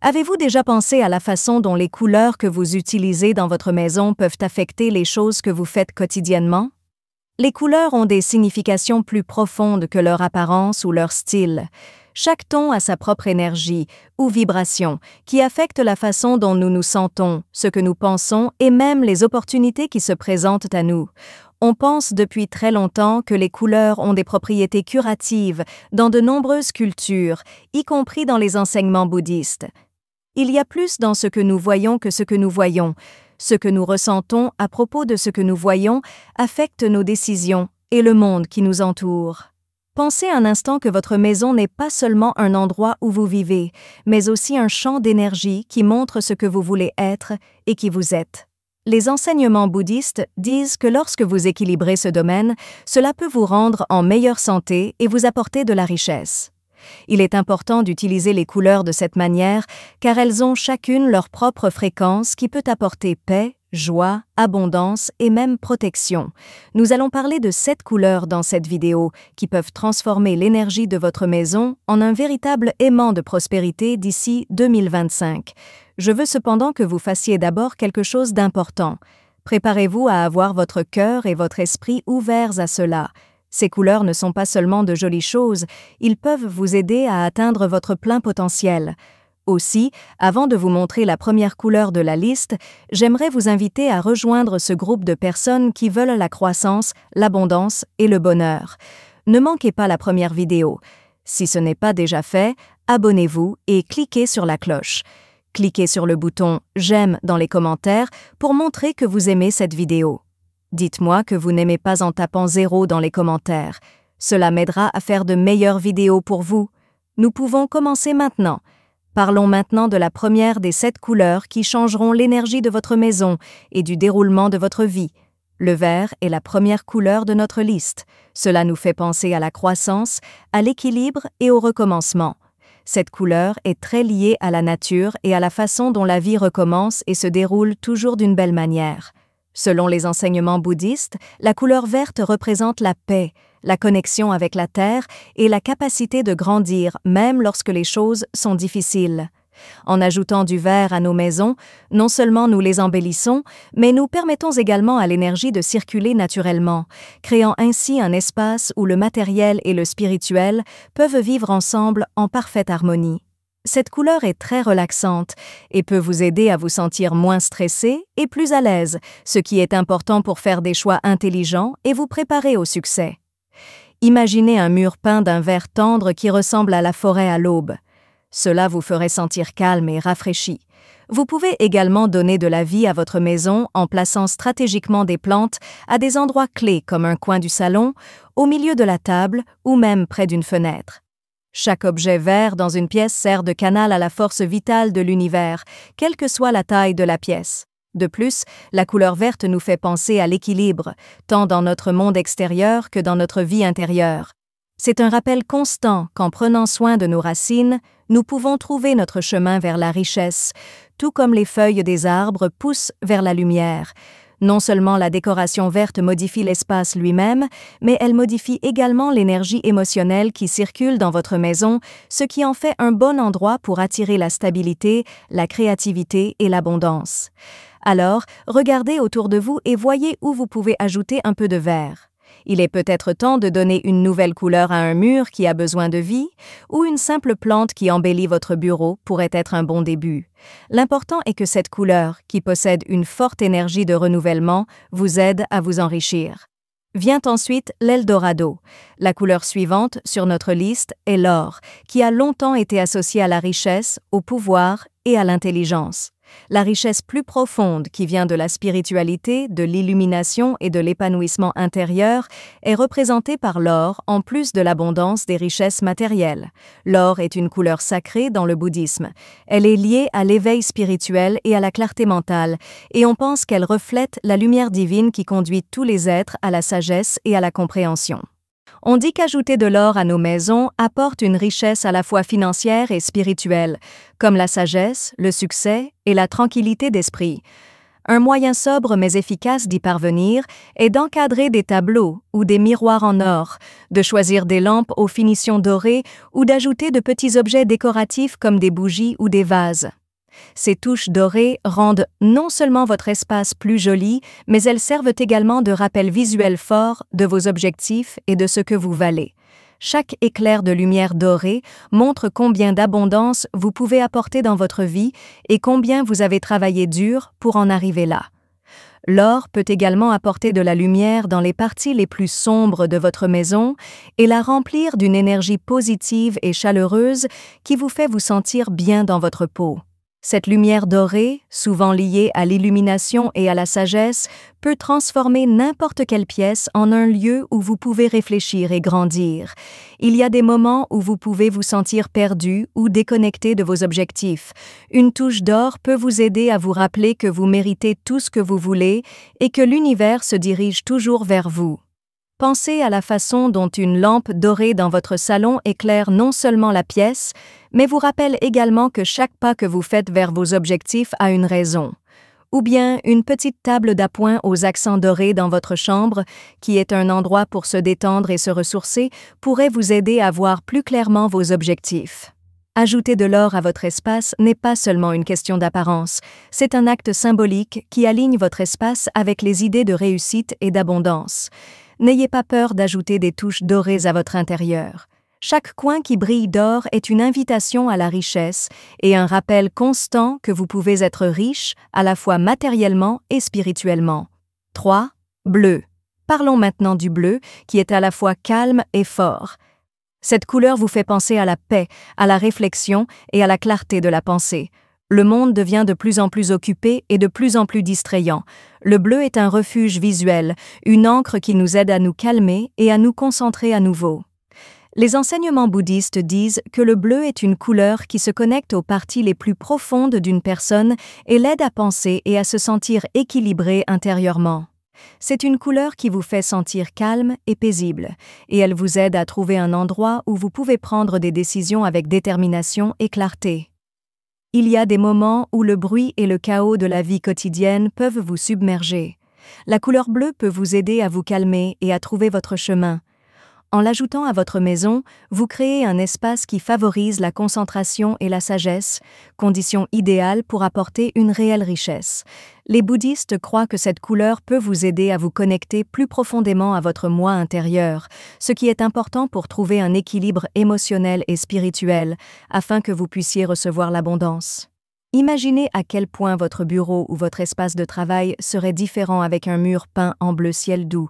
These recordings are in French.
Avez-vous déjà pensé à la façon dont les couleurs que vous utilisez dans votre maison peuvent affecter les choses que vous faites quotidiennement? Les couleurs ont des significations plus profondes que leur apparence ou leur style. Chaque ton a sa propre énergie ou vibration qui affecte la façon dont nous nous sentons, ce que nous pensons et même les opportunités qui se présentent à nous. On pense depuis très longtemps que les couleurs ont des propriétés curatives dans de nombreuses cultures, y compris dans les enseignements bouddhistes. Il y a plus dans ce que nous voyons que ce que nous voyons. Ce que nous ressentons à propos de ce que nous voyons affecte nos décisions et le monde qui nous entoure. Pensez un instant que votre maison n'est pas seulement un endroit où vous vivez, mais aussi un champ d'énergie qui montre ce que vous voulez être et qui vous êtes. Les enseignements bouddhistes disent que lorsque vous équilibrez ce domaine, cela peut vous rendre en meilleure santé et vous apporter de la richesse. Il est important d'utiliser les couleurs de cette manière car elles ont chacune leur propre fréquence qui peut apporter paix, joie, abondance et même protection. Nous allons parler de 7 couleurs dans cette vidéo qui peuvent transformer l'énergie de votre maison en un véritable aimant de prospérité d'ici 2025. Je veux cependant que vous fassiez d'abord quelque chose d'important. Préparez-vous à avoir votre cœur et votre esprit ouverts à cela. Ces couleurs ne sont pas seulement de jolies choses, ils peuvent vous aider à atteindre votre plein potentiel. Aussi, avant de vous montrer la première couleur de la liste, j'aimerais vous inviter à rejoindre ce groupe de personnes qui veulent la croissance, l'abondance et le bonheur. Ne manquez pas la première vidéo. Si ce n'est pas déjà fait, abonnez-vous et cliquez sur la cloche. Cliquez sur le bouton « J'aime » dans les commentaires pour montrer que vous aimez cette vidéo. Dites-moi que vous n'aimez pas en tapant 0 dans les commentaires. Cela m'aidera à faire de meilleures vidéos pour vous. Nous pouvons commencer maintenant. Parlons maintenant de la première des 7 couleurs qui changeront l'énergie de votre maison et du déroulement de votre vie. Le vert est la première couleur de notre liste. Cela nous fait penser à la croissance, à l'équilibre et au recommencement. Cette couleur est très liée à la nature et à la façon dont la vie recommence et se déroule toujours d'une belle manière. Selon les enseignements bouddhistes, la couleur verte représente la paix, la connexion avec la terre et la capacité de grandir même lorsque les choses sont difficiles. En ajoutant du vert à nos maisons, non seulement nous les embellissons, mais nous permettons également à l'énergie de circuler naturellement, créant ainsi un espace où le matériel et le spirituel peuvent vivre ensemble en parfaite harmonie. Cette couleur est très relaxante et peut vous aider à vous sentir moins stressé et plus à l'aise, ce qui est important pour faire des choix intelligents et vous préparer au succès. Imaginez un mur peint d'un vert tendre qui ressemble à la forêt à l'aube. Cela vous ferait sentir calme et rafraîchi. Vous pouvez également donner de la vie à votre maison en plaçant stratégiquement des plantes à des endroits clés comme un coin du salon, au milieu de la table ou même près d'une fenêtre. Chaque objet vert dans une pièce sert de canal à la force vitale de l'univers, quelle que soit la taille de la pièce. De plus, la couleur verte nous fait penser à l'équilibre, tant dans notre monde extérieur que dans notre vie intérieure. C'est un rappel constant qu'en prenant soin de nos racines, nous pouvons trouver notre chemin vers la richesse, tout comme les feuilles des arbres poussent vers la lumière. Non seulement la décoration verte modifie l'espace lui-même, mais elle modifie également l'énergie émotionnelle qui circule dans votre maison, ce qui en fait un bon endroit pour attirer la stabilité, la créativité et l'abondance. Alors, regardez autour de vous et voyez où vous pouvez ajouter un peu de vert. Il est peut-être temps de donner une nouvelle couleur à un mur qui a besoin de vie, ou une simple plante qui embellit votre bureau pourrait être un bon début. L'important est que cette couleur, qui possède une forte énergie de renouvellement, vous aide à vous enrichir. Vient ensuite l'Eldorado. La couleur suivante sur notre liste est l'or, qui a longtemps été associé à la richesse, au pouvoir et à l'intelligence. La richesse plus profonde qui vient de la spiritualité, de l'illumination et de l'épanouissement intérieur est représentée par l'or en plus de l'abondance des richesses matérielles. L'or est une couleur sacrée dans le bouddhisme. Elle est liée à l'éveil spirituel et à la clarté mentale, et on pense qu'elle reflète la lumière divine qui conduit tous les êtres à la sagesse et à la compréhension. On dit qu'ajouter de l'or à nos maisons apporte une richesse à la fois financière et spirituelle, comme la sagesse, le succès et la tranquillité d'esprit. Un moyen sobre mais efficace d'y parvenir est d'encadrer des tableaux ou des miroirs en or, de choisir des lampes aux finitions dorées ou d'ajouter de petits objets décoratifs comme des bougies ou des vases. Ces touches dorées rendent non seulement votre espace plus joli, mais elles servent également de rappel visuel fort de vos objectifs et de ce que vous valez. Chaque éclair de lumière dorée montre combien d'abondance vous pouvez apporter dans votre vie et combien vous avez travaillé dur pour en arriver là. L'or peut également apporter de la lumière dans les parties les plus sombres de votre maison et la remplir d'une énergie positive et chaleureuse qui vous fait vous sentir bien dans votre peau. Cette lumière dorée, souvent liée à l'illumination et à la sagesse, peut transformer n'importe quelle pièce en un lieu où vous pouvez réfléchir et grandir. Il y a des moments où vous pouvez vous sentir perdu ou déconnecté de vos objectifs. Une touche d'or peut vous aider à vous rappeler que vous méritez tout ce que vous voulez et que l'univers se dirige toujours vers vous. Pensez à la façon dont une lampe dorée dans votre salon éclaire non seulement la pièce, mais vous rappelle également que chaque pas que vous faites vers vos objectifs a une raison. Ou bien une petite table d'appoint aux accents dorés dans votre chambre, qui est un endroit pour se détendre et se ressourcer, pourrait vous aider à voir plus clairement vos objectifs. Ajouter de l'or à votre espace n'est pas seulement une question d'apparence, c'est un acte symbolique qui aligne votre espace avec les idées de réussite et d'abondance. N'ayez pas peur d'ajouter des touches dorées à votre intérieur. Chaque coin qui brille d'or est une invitation à la richesse et un rappel constant que vous pouvez être riche à la fois matériellement et spirituellement. 3. Bleu. Parlons maintenant du bleu, qui est à la fois calme et fort. Cette couleur vous fait penser à la paix, à la réflexion et à la clarté de la pensée. Le monde devient de plus en plus occupé et de plus en plus distrayant. Le bleu est un refuge visuel, une encre qui nous aide à nous calmer et à nous concentrer à nouveau. Les enseignements bouddhistes disent que le bleu est une couleur qui se connecte aux parties les plus profondes d'une personne et l'aide à penser et à se sentir équilibré intérieurement. C'est une couleur qui vous fait sentir calme et paisible, et elle vous aide à trouver un endroit où vous pouvez prendre des décisions avec détermination et clarté. Il y a des moments où le bruit et le chaos de la vie quotidienne peuvent vous submerger. La couleur bleue peut vous aider à vous calmer et à trouver votre chemin. En l'ajoutant à votre maison, vous créez un espace qui favorise la concentration et la sagesse, conditions idéales pour apporter une réelle richesse. Les bouddhistes croient que cette couleur peut vous aider à vous connecter plus profondément à votre moi intérieur, ce qui est important pour trouver un équilibre émotionnel et spirituel, afin que vous puissiez recevoir l'abondance. Imaginez à quel point votre bureau ou votre espace de travail serait différent avec un mur peint en bleu ciel doux.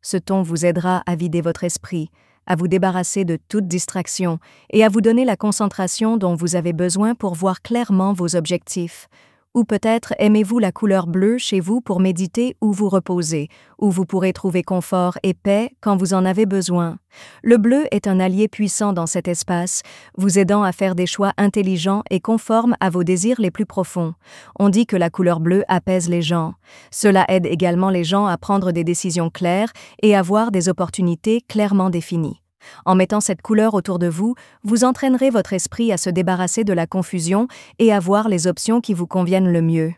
Ce ton vous aidera à vider votre esprit, à vous débarrasser de toute distraction et à vous donner la concentration dont vous avez besoin pour voir clairement vos objectifs. Ou peut-être aimez-vous la couleur bleue chez vous pour méditer ou vous reposer, où vous pourrez trouver confort et paix quand vous en avez besoin. Le bleu est un allié puissant dans cet espace, vous aidant à faire des choix intelligents et conformes à vos désirs les plus profonds. On dit que la couleur bleue apaise les gens. Cela aide également les gens à prendre des décisions claires et à voir des opportunités clairement définies. En mettant cette couleur autour de vous, vous entraînerez votre esprit à se débarrasser de la confusion et à voir les options qui vous conviennent le mieux.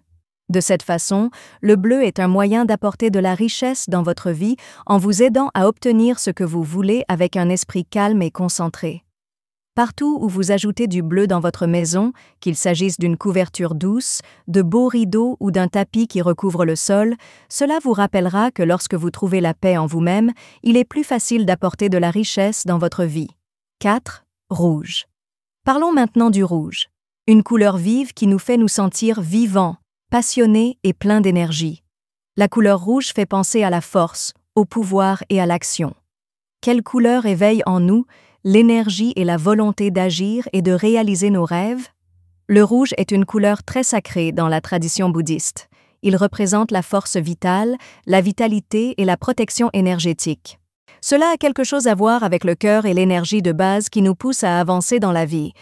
De cette façon, le bleu est un moyen d'apporter de la richesse dans votre vie en vous aidant à obtenir ce que vous voulez avec un esprit calme et concentré. Partout où vous ajoutez du bleu dans votre maison, qu'il s'agisse d'une couverture douce, de beaux rideaux ou d'un tapis qui recouvre le sol, cela vous rappellera que lorsque vous trouvez la paix en vous-même, il est plus facile d'apporter de la richesse dans votre vie. 4. Rouge. Parlons maintenant du rouge. Une couleur vive qui nous fait nous sentir vivants, passionnés et pleins d'énergie. La couleur rouge fait penser à la force, au pouvoir et à l'action. Quelle couleur éveille en nous l'énergie et la volonté d'agir et de réaliser nos rêves? Le rouge est une couleur très sacrée dans la tradition bouddhiste. Il représente la force vitale, la vitalité et la protection énergétique. Cela a quelque chose à voir avec le cœur et l'énergie de base qui nous poussent à avancer dans la vie.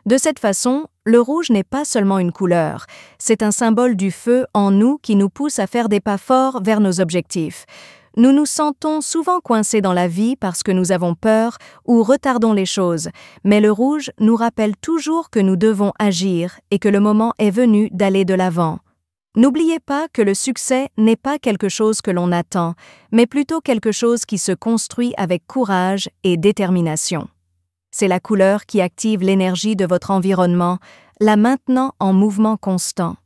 De cette façon, le rouge n'est pas seulement une couleur, c'est un symbole du feu en nous qui nous pousse à faire des pas forts vers nos objectifs. Nous nous sentons souvent coincés dans la vie parce que nous avons peur ou retardons les choses, mais le rouge nous rappelle toujours que nous devons agir et que le moment est venu d'aller de l'avant. N'oubliez pas que le succès n'est pas quelque chose que l'on attend, mais plutôt quelque chose qui se construit avec courage et détermination. C'est la couleur qui active l'énergie de votre environnement, la maintenant en mouvement constant.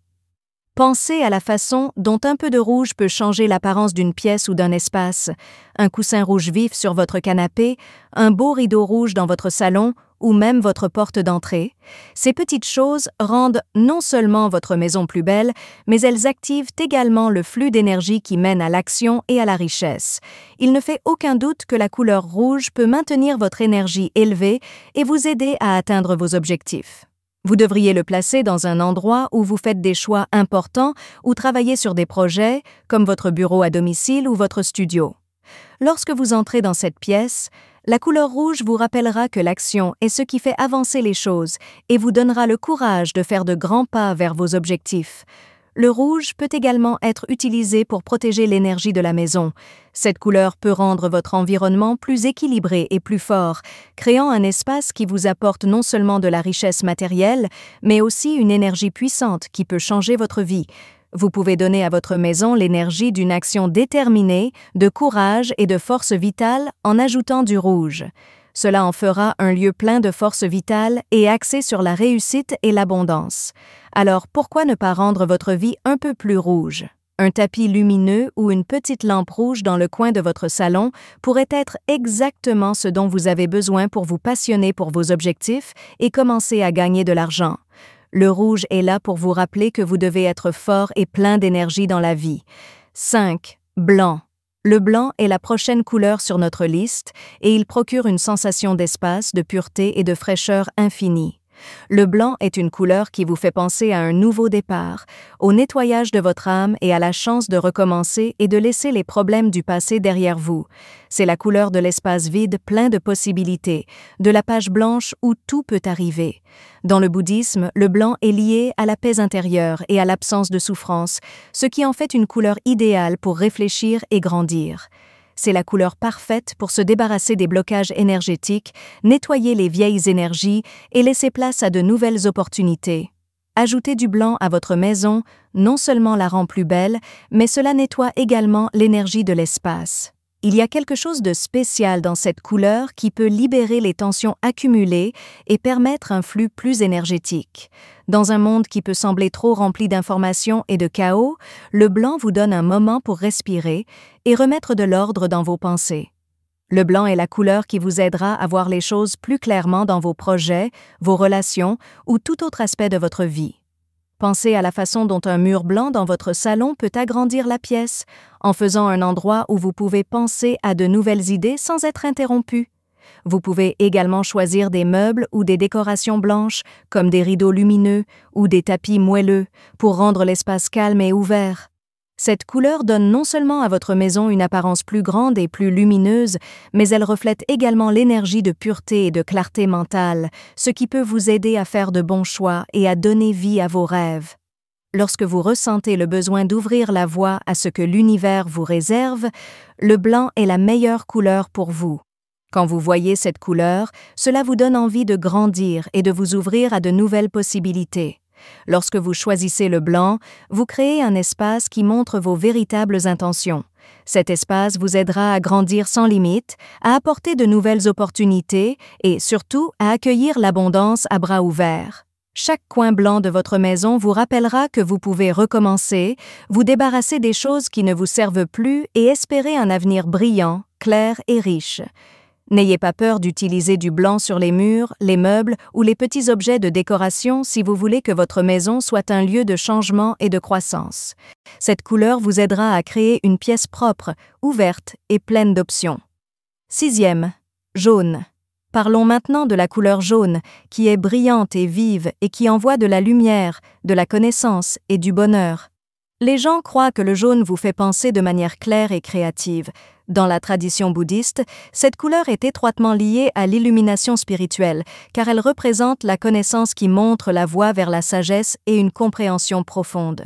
Pensez à la façon dont un peu de rouge peut changer l'apparence d'une pièce ou d'un espace, un coussin rouge vif sur votre canapé, un beau rideau rouge dans votre salon ou même votre porte d'entrée. Ces petites choses rendent non seulement votre maison plus belle, mais elles activent également le flux d'énergie qui mène à l'action et à la richesse. Il ne fait aucun doute que la couleur rouge peut maintenir votre énergie élevée et vous aider à atteindre vos objectifs. Vous devriez le placer dans un endroit où vous faites des choix importants ou travaillez sur des projets, comme votre bureau à domicile ou votre studio. Lorsque vous entrez dans cette pièce, la couleur rouge vous rappellera que l'action est ce qui fait avancer les choses et vous donnera le courage de faire de grands pas vers vos objectifs. Le rouge peut également être utilisé pour protéger l'énergie de la maison. Cette couleur peut rendre votre environnement plus équilibré et plus fort, créant un espace qui vous apporte non seulement de la richesse matérielle, mais aussi une énergie puissante qui peut changer votre vie. Vous pouvez donner à votre maison l'énergie d'une action déterminée, de courage et de force vitale en ajoutant du rouge. Cela en fera un lieu plein de force vitale et axé sur la réussite et l'abondance. Alors pourquoi ne pas rendre votre vie un peu plus rouge? Un tapis lumineux ou une petite lampe rouge dans le coin de votre salon pourrait être exactement ce dont vous avez besoin pour vous passionner pour vos objectifs et commencer à gagner de l'argent. Le rouge est là pour vous rappeler que vous devez être fort et plein d'énergie dans la vie. 5. Blanc. Le blanc est la prochaine couleur sur notre liste et il procure une sensation d'espace, de pureté et de fraîcheur infinie. Le blanc est une couleur qui vous fait penser à un nouveau départ, au nettoyage de votre âme et à la chance de recommencer et de laisser les problèmes du passé derrière vous. C'est la couleur de l'espace vide plein de possibilités, de la page blanche où tout peut arriver. Dans le bouddhisme, le blanc est lié à la paix intérieure et à l'absence de souffrance, ce qui en fait une couleur idéale pour réfléchir et grandir. C'est la couleur parfaite pour se débarrasser des blocages énergétiques, nettoyer les vieilles énergies et laisser place à de nouvelles opportunités. Ajouter du blanc à votre maison non seulement la rend plus belle, mais cela nettoie également l'énergie de l'espace. Il y a quelque chose de spécial dans cette couleur qui peut libérer les tensions accumulées et permettre un flux plus énergétique. Dans un monde qui peut sembler trop rempli d'informations et de chaos, le blanc vous donne un moment pour respirer et remettre de l'ordre dans vos pensées. Le blanc est la couleur qui vous aidera à voir les choses plus clairement dans vos projets, vos relations ou tout autre aspect de votre vie. Pensez à la façon dont un mur blanc dans votre salon peut agrandir la pièce, en faisant un endroit où vous pouvez penser à de nouvelles idées sans être interrompu. Vous pouvez également choisir des meubles ou des décorations blanches, comme des rideaux lumineux ou des tapis moelleux, pour rendre l'espace calme et ouvert. Cette couleur donne non seulement à votre maison une apparence plus grande et plus lumineuse, mais elle reflète également l'énergie de pureté et de clarté mentale, ce qui peut vous aider à faire de bons choix et à donner vie à vos rêves. Lorsque vous ressentez le besoin d'ouvrir la voie à ce que l'univers vous réserve, le blanc est la meilleure couleur pour vous. Quand vous voyez cette couleur, cela vous donne envie de grandir et de vous ouvrir à de nouvelles possibilités. Lorsque vous choisissez le blanc, vous créez un espace qui montre vos véritables intentions. Cet espace vous aidera à grandir sans limite, à apporter de nouvelles opportunités et, surtout, à accueillir l'abondance à bras ouverts. Chaque coin blanc de votre maison vous rappellera que vous pouvez recommencer, vous débarrasser des choses qui ne vous servent plus et espérer un avenir brillant, clair et riche. N'ayez pas peur d'utiliser du blanc sur les murs, les meubles ou les petits objets de décoration si vous voulez que votre maison soit un lieu de changement et de croissance. Cette couleur vous aidera à créer une pièce propre, ouverte et pleine d'options. 6e. Jaune. Parlons maintenant de la couleur jaune, qui est brillante et vive et qui envoie de la lumière, de la connaissance et du bonheur. Les gens croient que le jaune vous fait penser de manière claire et créative. Dans la tradition bouddhiste, cette couleur est étroitement liée à l'illumination spirituelle, car elle représente la connaissance qui montre la voie vers la sagesse et une compréhension profonde.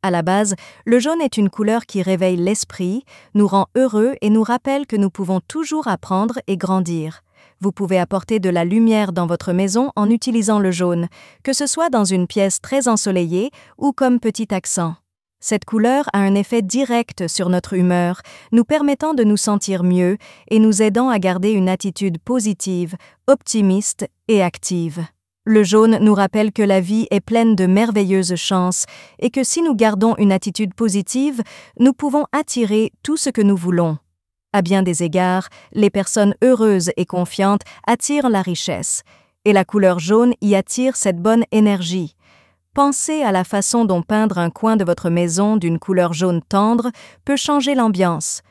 À la base, le jaune est une couleur qui réveille l'esprit, nous rend heureux et nous rappelle que nous pouvons toujours apprendre et grandir. Vous pouvez apporter de la lumière dans votre maison en utilisant le jaune, que ce soit dans une pièce très ensoleillée ou comme petit accent. Cette couleur a un effet direct sur notre humeur, nous permettant de nous sentir mieux et nous aidant à garder une attitude positive, optimiste et active. Le jaune nous rappelle que la vie est pleine de merveilleuses chances et que si nous gardons une attitude positive, nous pouvons attirer tout ce que nous voulons. À bien des égards, les personnes heureuses et confiantes attirent la richesse, et la couleur jaune y attire cette bonne énergie. Pensez à la façon dont peindre un coin de votre maison d'une couleur jaune tendre peut changer l'ambiance.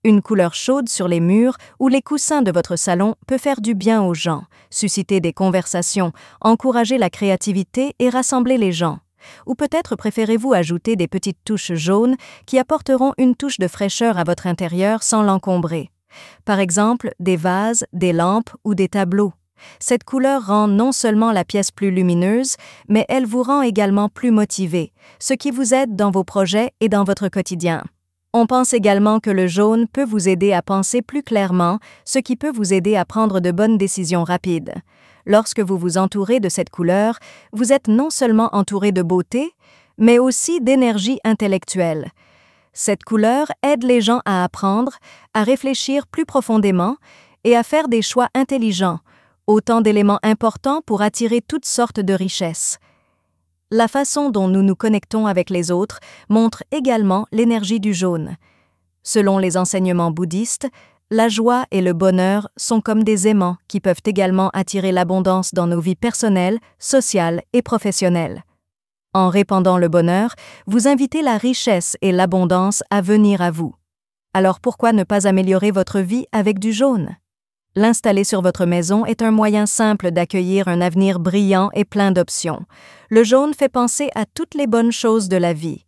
Une couleur chaude sur les murs ou les coussins de votre salon peut faire du bien aux gens, susciter des conversations, encourager la créativité et rassembler les gens. Ou peut-être préférez-vous ajouter des petites touches jaunes qui apporteront une touche de fraîcheur à votre intérieur sans l'encombrer. Par exemple, des vases, des lampes ou des tableaux. Cette couleur rend non seulement la pièce plus lumineuse, mais elle vous rend également plus motivé, ce qui vous aide dans vos projets et dans votre quotidien. On pense également que le jaune peut vous aider à penser plus clairement, ce qui peut vous aider à prendre de bonnes décisions rapides. Lorsque vous vous entourez de cette couleur, vous êtes non seulement entouré de beauté, mais aussi d'énergie intellectuelle. Cette couleur aide les gens à apprendre, à réfléchir plus profondément et à faire des choix intelligents, autant d'éléments importants pour attirer toutes sortes de richesses. La façon dont nous nous connectons avec les autres montre également l'énergie du jaune. Selon les enseignements bouddhistes, la joie et le bonheur sont comme des aimants qui peuvent également attirer l'abondance dans nos vies personnelles, sociales et professionnelles. En répandant le bonheur, vous invitez la richesse et l'abondance à venir à vous. Alors pourquoi ne pas améliorer votre vie avec du jaune? L'installer sur votre maison est un moyen simple d'accueillir un avenir brillant et plein d'options. Le jaune fait penser à toutes les bonnes choses de la vie.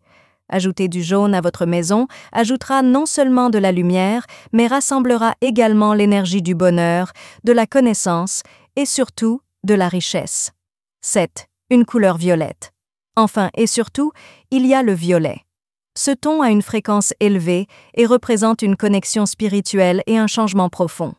Ajouter du jaune à votre maison ajoutera non seulement de la lumière, mais rassemblera également l'énergie du bonheur, de la connaissance et surtout de la richesse. 7. Une couleur violette. Enfin et surtout, il y a le violet. Ce ton a une fréquence élevée et représente une connexion spirituelle et un changement profond.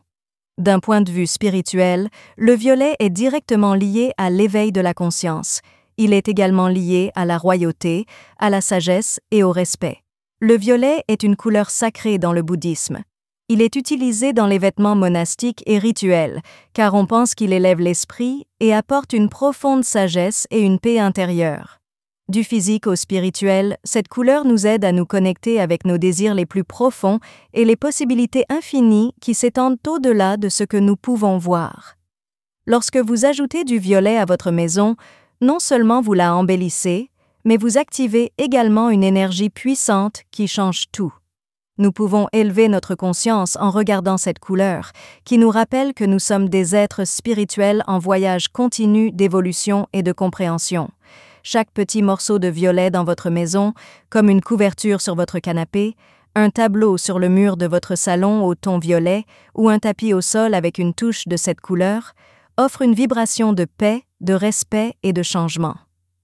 D'un point de vue spirituel, le violet est directement lié à l'éveil de la conscience. Il est également lié à la royauté, à la sagesse et au respect. Le violet est une couleur sacrée dans le bouddhisme. Il est utilisé dans les vêtements monastiques et rituels, car on pense qu'il élève l'esprit et apporte une profonde sagesse et une paix intérieure. Du physique au spirituel, cette couleur nous aide à nous connecter avec nos désirs les plus profonds et les possibilités infinies qui s'étendent au-delà de ce que nous pouvons voir. Lorsque vous ajoutez du violet à votre maison, non seulement vous la embellissez, mais vous activez également une énergie puissante qui change tout. Nous pouvons élever notre conscience en regardant cette couleur, qui nous rappelle que nous sommes des êtres spirituels en voyage continu d'évolution et de compréhension. Chaque petit morceau de violet dans votre maison, comme une couverture sur votre canapé, un tableau sur le mur de votre salon au ton violet ou un tapis au sol avec une touche de cette couleur, offre une vibration de paix, de respect et de changement.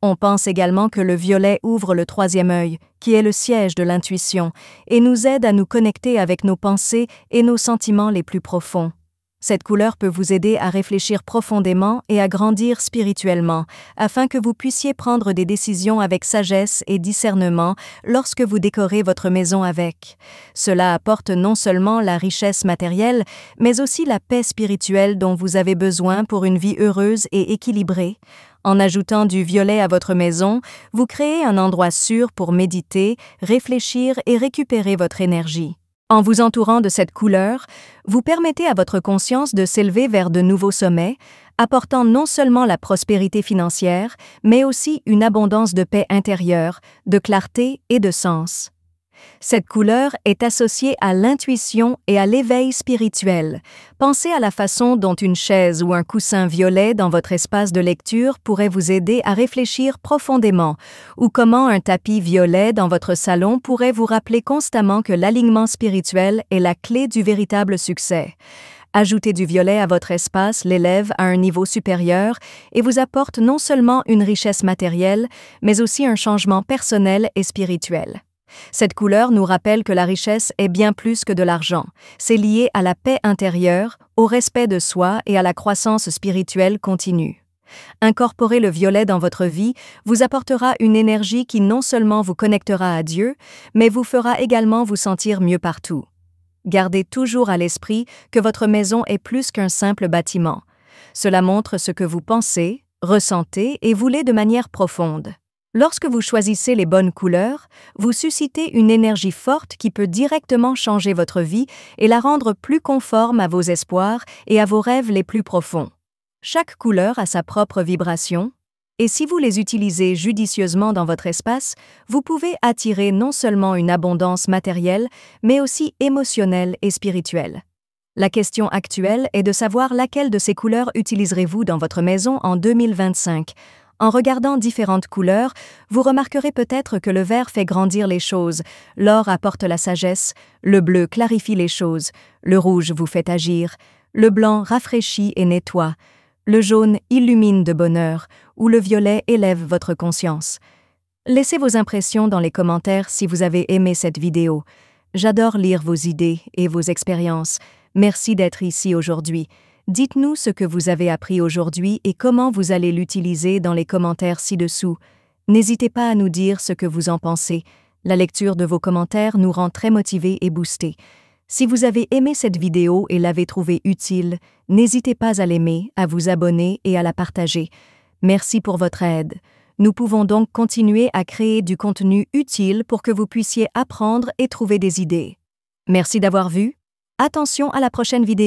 On pense également que le violet ouvre le troisième œil, qui est le siège de l'intuition, et nous aide à nous connecter avec nos pensées et nos sentiments les plus profonds. Cette couleur peut vous aider à réfléchir profondément et à grandir spirituellement, afin que vous puissiez prendre des décisions avec sagesse et discernement lorsque vous décorez votre maison avec. Cela apporte non seulement la richesse matérielle, mais aussi la paix spirituelle dont vous avez besoin pour une vie heureuse et équilibrée. En ajoutant du violet à votre maison, vous créez un endroit sûr pour méditer, réfléchir et récupérer votre énergie. En vous entourant de cette couleur, vous permettez à votre conscience de s'élever vers de nouveaux sommets, apportant non seulement la prospérité financière, mais aussi une abondance de paix intérieure, de clarté et de sens. Cette couleur est associée à l'intuition et à l'éveil spirituel. Pensez à la façon dont une chaise ou un coussin violet dans votre espace de lecture pourrait vous aider à réfléchir profondément, ou comment un tapis violet dans votre salon pourrait vous rappeler constamment que l'alignement spirituel est la clé du véritable succès. Ajouter du violet à votre espace l'élève à un niveau supérieur et vous apporte non seulement une richesse matérielle, mais aussi un changement personnel et spirituel. Cette couleur nous rappelle que la richesse est bien plus que de l'argent. C'est lié à la paix intérieure, au respect de soi et à la croissance spirituelle continue. Incorporer le violet dans votre vie vous apportera une énergie qui non seulement vous connectera à Dieu, mais vous fera également vous sentir mieux partout. Gardez toujours à l'esprit que votre maison est plus qu'un simple bâtiment. Cela montre ce que vous pensez, ressentez et voulez de manière profonde. Lorsque vous choisissez les bonnes couleurs, vous suscitez une énergie forte qui peut directement changer votre vie et la rendre plus conforme à vos espoirs et à vos rêves les plus profonds. Chaque couleur a sa propre vibration, et si vous les utilisez judicieusement dans votre espace, vous pouvez attirer non seulement une abondance matérielle, mais aussi émotionnelle et spirituelle. La question actuelle est de savoir laquelle de ces couleurs utiliserez-vous dans votre maison en 2025. En regardant différentes couleurs, vous remarquerez peut-être que le vert fait grandir les choses, l'or apporte la sagesse, le bleu clarifie les choses, le rouge vous fait agir, le blanc rafraîchit et nettoie, le jaune illumine de bonheur, ou le violet élève votre conscience. Laissez vos impressions dans les commentaires si vous avez aimé cette vidéo. J'adore lire vos idées et vos expériences. Merci d'être ici aujourd'hui. Dites-nous ce que vous avez appris aujourd'hui et comment vous allez l'utiliser dans les commentaires ci-dessous. N'hésitez pas à nous dire ce que vous en pensez. La lecture de vos commentaires nous rend très motivés et boostés. Si vous avez aimé cette vidéo et l'avez trouvée utile, n'hésitez pas à l'aimer, à vous abonner et à la partager. Merci pour votre aide. Nous pouvons donc continuer à créer du contenu utile pour que vous puissiez apprendre et trouver des idées. Merci d'avoir vu. Attention à la prochaine vidéo.